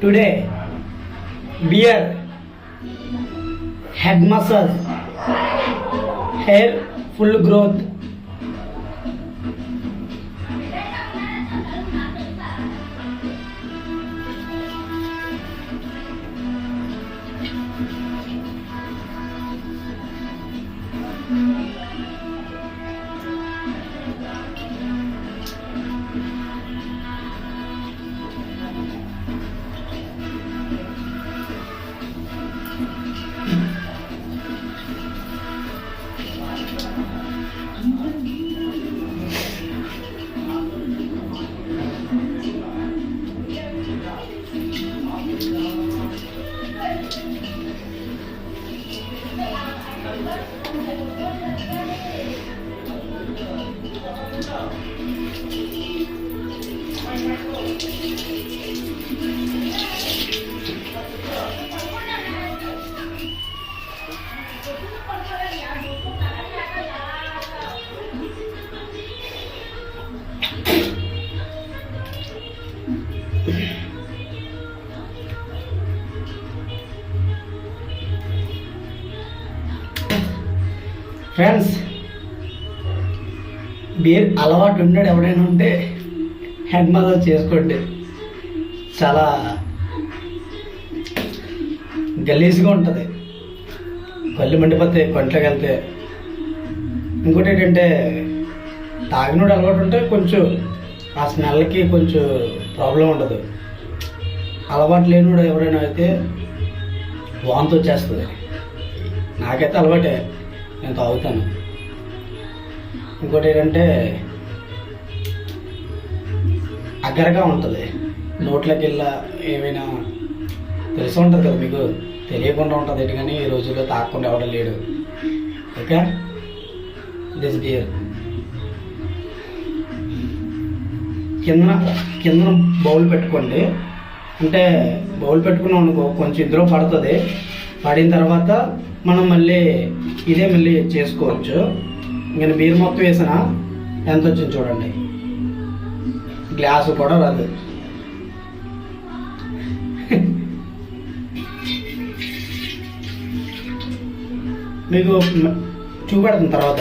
Today, beer, head massage, hair full growth. Friends, beer అలవాటు ఉన్నాడు ఎవడైనా ఉంటే హెడ్ మసాజ్ చేసుకోండి. చాలా గలీజ్గా ఉంటుంది, కళ్ళు మండిపోతాయి కంట్లోకి వెళ్తే. ఇంకోటి ఏంటంటే తాగినోడు అలవాటు ఉంటే కొంచెం ఆ స్మెల్కి కొంచెం ప్రాబ్లం ఉండదు. అలవాటు లేనివాడు ఎవరైనా అయితే వాంతి వచ్చేస్తుంది. నాకైతే అలవాటే, నేను తాగుతాను. ఇంకోటి ఏంటంటే అగ్గరగా ఉంటుంది, నోట్లోకి వెళ్ళా ఏమైనా తెలిసి ఉంటుంది కదా మీకు, తెలియకుండా ఉంటుంది. కానీ ఈ రోజుల్లో తాగకుండా ఎవడం లేడు. ఓకే, దిస్ బియర్ కింద బౌల్ పెట్టుకోండి. అంటే బౌల్ పెట్టుకున్నాం అనుకో, కొంచెం ఇందులో పడుతుంది. పడిన తర్వాత మనం మళ్ళీ ఇదే మళ్ళీ చేసుకోవచ్చు. నేను బీర్ మొత్తం వేసిన ఎంత వచ్చింది చూడండి, గ్లాసు కూడా రాదు. మీకు చూపెడుతుంది తర్వాత.